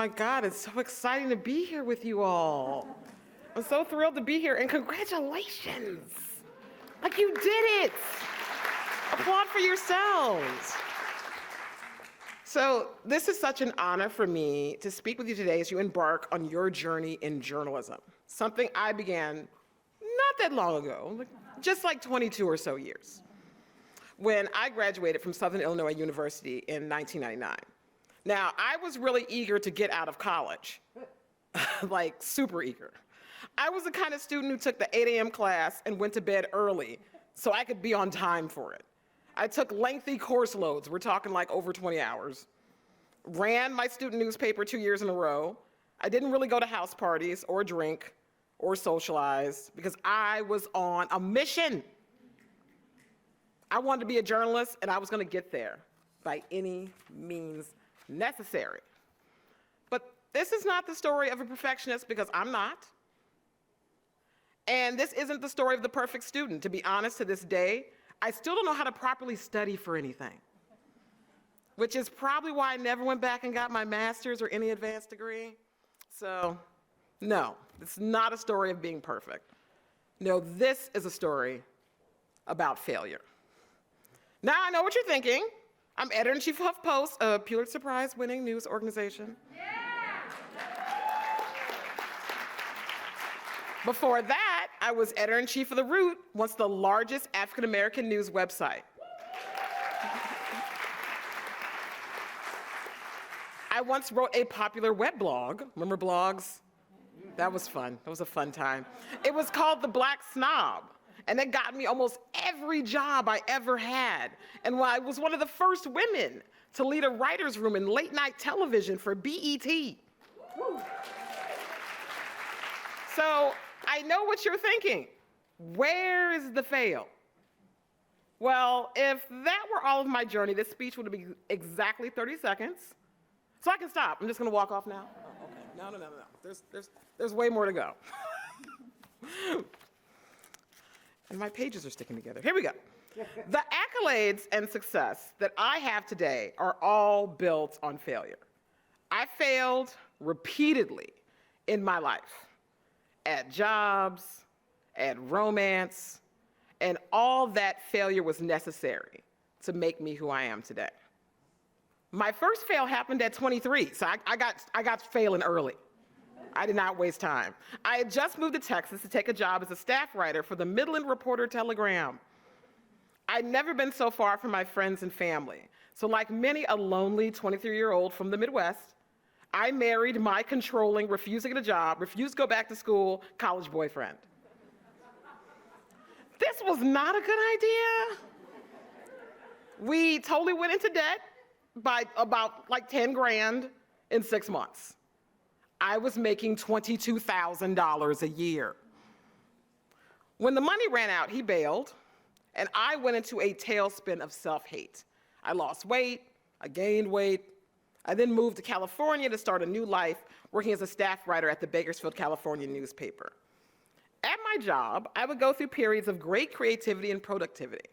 my God, it's so exciting to be here with you all. I'm so thrilled to be here, and congratulations. Like, you did it. Applaud for yourselves. So this is such an honor for me to speak with you today as you embark on your journey in journalism, something I began not that long ago, just like 22 or so years, when I graduated from Southern Illinois University in 1999. Now, I was really eager to get out of college, like super eager. I was the kind of student who took the 8 a.m. class and went to bed early so I could be on time for it. I took lengthy course loads, we're talking like over 20 hours, ran my student newspaper 2 years in a row. I didn't really go to house parties or drink or socialize because I was on a mission. I wanted to be a journalist, and I was going to get there by any means necessary. But this is not the story of a perfectionist, because I'm not. And this isn't the story of the perfect student. To be honest, to this day, I still don't know how to properly study for anything, which is probably why I never went back and got my master's or any advanced degree. So, no, it's not a story of being perfect. No, this is a story about failure. Now, I know what you're thinking. I'm editor-in-chief of HuffPost, a Pulitzer Prize-winning news organization. Yeah. Before that, I was editor-in-chief of The Root, once the largest African-American news website. I once wrote a popular web blog. Remember blogs? That was fun. That was a fun time. It was called The Black Snob. And it got me almost every job I ever had. And I was one of the first women to lead a writer's room in late night television for BET. So I know what you're thinking. Where is the fail? Well, if that were all of my journey, this speech would be exactly 30 seconds. So I can stop. I'm just going to walk off now. Oh, okay. No. There's way more to go. And my pages are sticking together. Here we go. The accolades and success that I have today are all built on failure. I failed repeatedly in my life, at jobs, at romance, and all that failure was necessary to make me who I am today. My first fail happened at 23, so I got failing early. I did not waste time. I had just moved to Texas to take a job as a staff writer for the Midland Reporter-Telegram. I'd never been so far from my friends and family. So like many a lonely 23-year-old from the Midwest, I married my controlling, refused to get a job, refused to go back to school, college boyfriend. This was not a good idea. We totally went into debt by about like 10 grand in 6 months. I was making $22,000 a year. When the money ran out, he bailed, and I went into a tailspin of self-hate. I lost weight, I gained weight. I then moved to California to start a new life, working as a staff writer at the Bakersfield, California newspaper. At my job, I would go through periods of great creativity and productivity.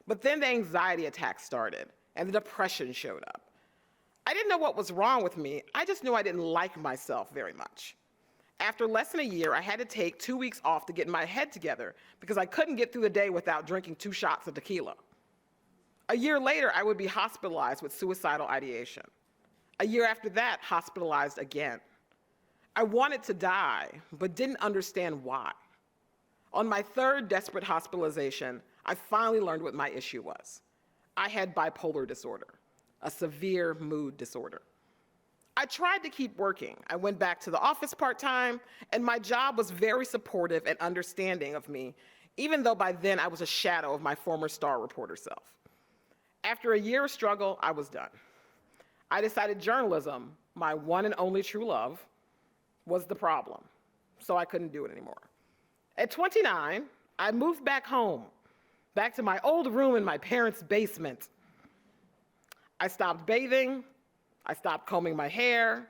But then the anxiety attacks started, and the depression showed up. I didn't know what was wrong with me. I just knew I didn't like myself very much. After less than a year, I had to take 2 weeks off to get my head together because I couldn't get through the day without drinking 2 shots of tequila. A year later, I would be hospitalized with suicidal ideation. A year after that, hospitalized again. I wanted to die, but didn't understand why. On my 3rd desperate hospitalization, I finally learned what my issue was. I had bipolar disorder, a severe mood disorder. I tried to keep working. I went back to the office part-time, and my job was very supportive and understanding of me, even though by then I was a shadow of my former star reporter self. After a year of struggle, I was done. I decided journalism, my one and only true love, was the problem, so I couldn't do it anymore. At 29, I moved back home, back to my old room in my parents' basement. I stopped bathing, I stopped combing my hair,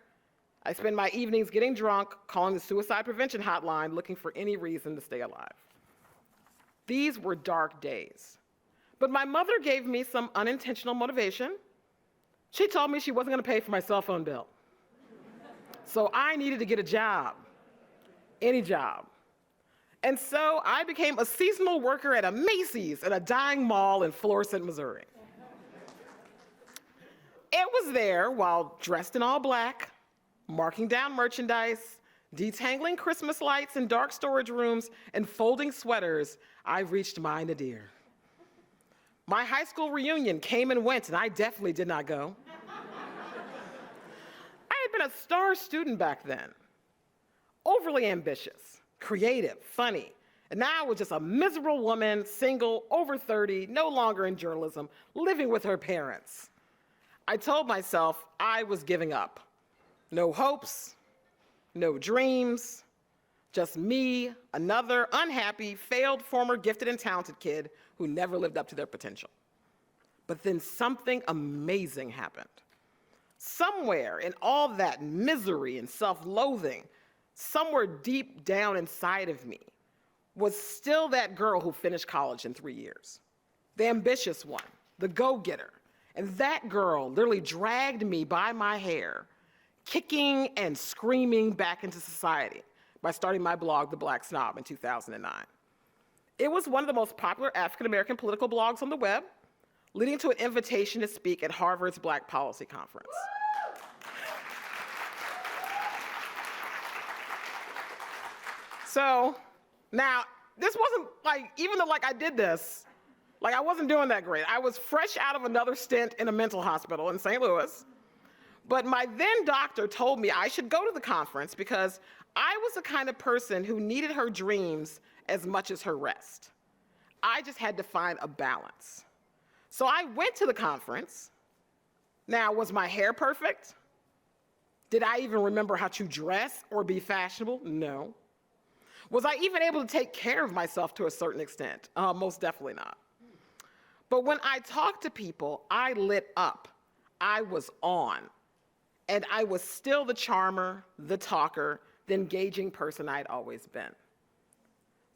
I spent my evenings getting drunk, calling the suicide prevention hotline, looking for any reason to stay alive. These were dark days. But my mother gave me some unintentional motivation. She told me she wasn't gonna pay for my cell phone bill. So I needed to get a job, any job. And so I became a seasonal worker at a Macy's in a dying mall in Florissant, Missouri. It was there while dressed in all black, marking down merchandise, detangling Christmas lights in dark storage rooms, and folding sweaters, I reached my nadir. My high school reunion came and went, and I definitely did not go. I had been a star student back then, overly ambitious, creative, funny, and now I was just a miserable woman, single, over 30, no longer in journalism, living with her parents. I told myself I was giving up. No hopes, no dreams, just me, another unhappy, failed former gifted and talented kid who never lived up to their potential. But then something amazing happened. Somewhere in all that misery and self-loathing, somewhere deep down inside of me, was still that girl who finished college in 3 years. The ambitious one, the go-getter. And that girl literally dragged me by my hair, kicking and screaming back into society by starting my blog, The Black Snob, in 2009. It was one of the most popular African-American political blogs on the web, leading to an invitation to speak at Harvard's Black Policy Conference. So now, this wasn't like, even though I did this, I wasn't doing that great. I was fresh out of another stint in a mental hospital in St. Louis. But my then doctor told me I should go to the conference because I was the kind of person who needed her dreams as much as her rest. I just had to find a balance. So I went to the conference. Now, was my hair perfect? Did I even remember how to dress or be fashionable? No. Was I even able to take care of myself to a certain extent? Most definitely not. But when I talked to people, I lit up. I was on. And I was still the charmer, the talker, the engaging person I'd always been.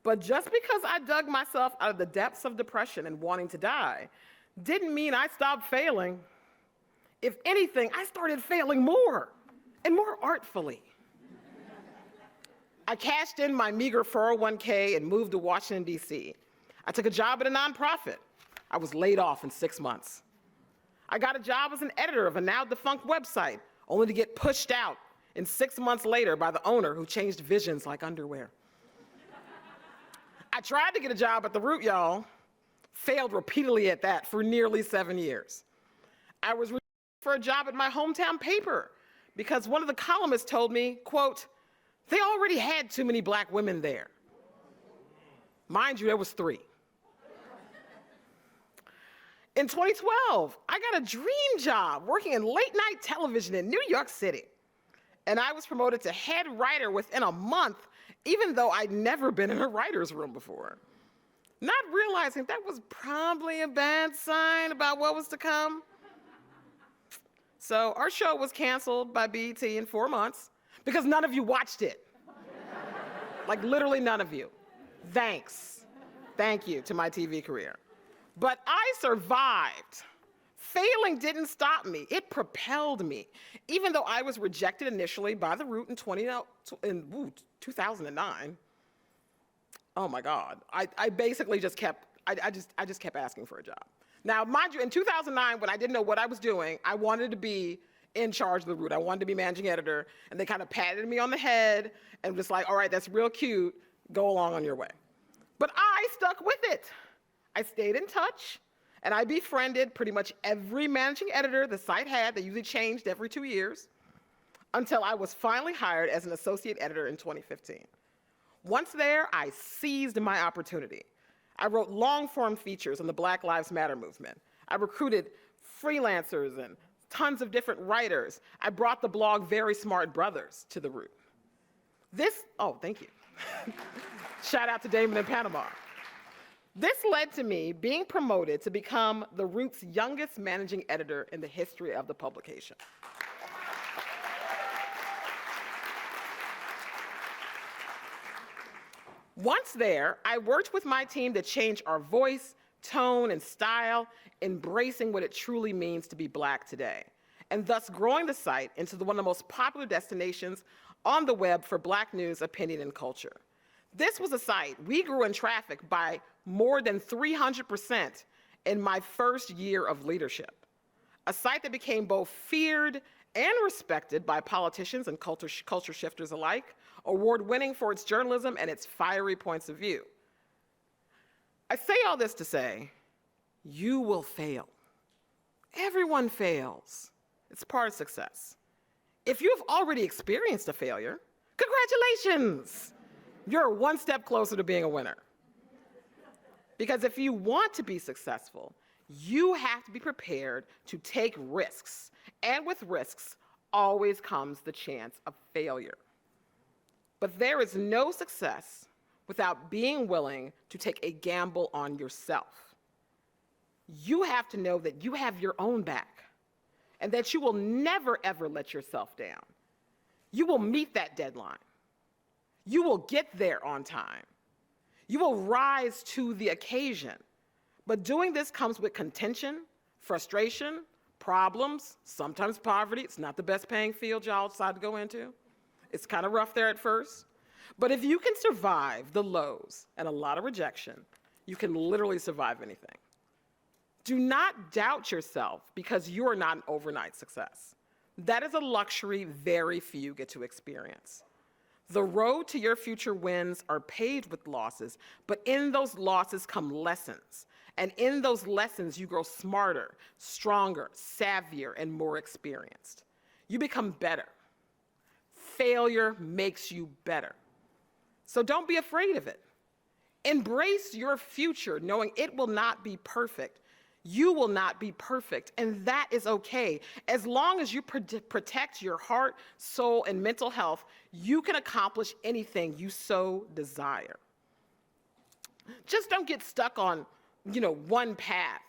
But just because I dug myself out of the depths of depression and wanting to die, didn't mean I stopped failing. If anything, I started failing more, and more artfully. I cashed in my meager 401k and moved to Washington, D.C. I took a job at a nonprofit. I was laid off in 6 months. I got a job as an editor of a now defunct website, only to get pushed out and 6 months later by the owner who changed visions like underwear. I tried to get a job at The Root, y'all. Failed repeatedly at that for nearly 7 years. I was rejected for a job at my hometown paper because one of the columnists told me, quote, they already had too many black women there. Mind you, there was 3. In 2012, I got a dream job working in late-night television in New York City. And I was promoted to head writer within a month, even though I'd never been in a writer's room before. Not realizing that was probably a bad sign about what was to come. So our show was canceled by BET in 4 months because none of you watched it. Like literally none of you. Thanks. Thank you to my TV career. But I survived. Failing didn't stop me. It propelled me. Even though I was rejected initially by The Root in 2009. Oh my God. I basically just kept, I just kept asking for a job. Now, mind you, in 2009, when I didn't know what I was doing, I wanted to be in charge of The Root. I wanted to be managing editor, and they kind of patted me on the head and was like, all right, that's real cute, go along on your way. But I stuck with it. I stayed in touch, and I befriended pretty much every managing editor the site had. They usually changed every 2 years, until I was finally hired as an associate editor in 2015. Once there, I seized my opportunity. I wrote long-form features on the Black Lives Matter movement. I recruited freelancers and tons of different writers. I brought the blog Very Smart Brothers to The Root. Oh, thank you. Shout out to Damon in Panama. This led to me being promoted to become The Root's youngest managing editor in the history of the publication. Once there, I worked with my team to change our voice, tone, and style, embracing what it truly means to be Black today. and thus growing the site into one of the most popular destinations on the web for Black news, opinion, and culture. This was a site we grew in traffic by more than 300% in my first year of leadership. A site that became both feared and respected by politicians and culture shifters alike, award-winning for its journalism and its fiery points of view. I say all this to say, you will fail. Everyone fails. It's part of success. If you've already experienced a failure, congratulations! You're one step closer to being a winner. Because if you want to be successful, you have to be prepared to take risks. And with risks always comes the chance of failure. But there is no success without being willing to take a gamble on yourself. You have to know that you have your own back and that you will never, ever let yourself down. You will meet that deadline. You will get there on time. You will rise to the occasion. But doing this comes with contention, frustration, problems, sometimes poverty. It's not the best paying field y'all decide to go into. It's kind of rough there at first. But if you can survive the lows and a lot of rejection, you can literally survive anything. Do not doubt yourself because you are not an overnight success. That is a luxury very few get to experience. The road to your future wins are paved with losses, but in those losses come lessons. And in those lessons, you grow smarter, stronger, savvier, and more experienced. You become better. Failure makes you better. So don't be afraid of it. Embrace your future, knowing it will not be perfect. You will not be perfect, and that is okay. As long as you protect your heart, soul, and mental health, you can accomplish anything you so desire. Just don't get stuck on, one path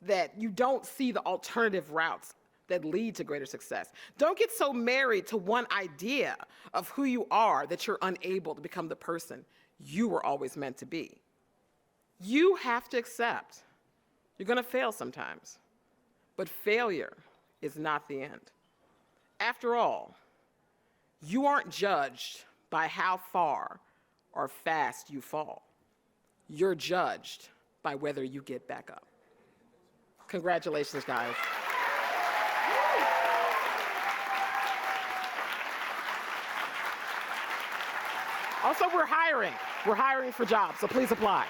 that you don't see the alternative routes that lead to greater success. Don't get so married to one idea of who you are that you're unable to become the person you were always meant to be. You have to accept you're going to fail sometimes, but failure is not the end. After all, you aren't judged by how far or fast you fall. You're judged by whether you get back up. Congratulations, guys. Also, we're hiring. We're hiring for jobs, so please apply.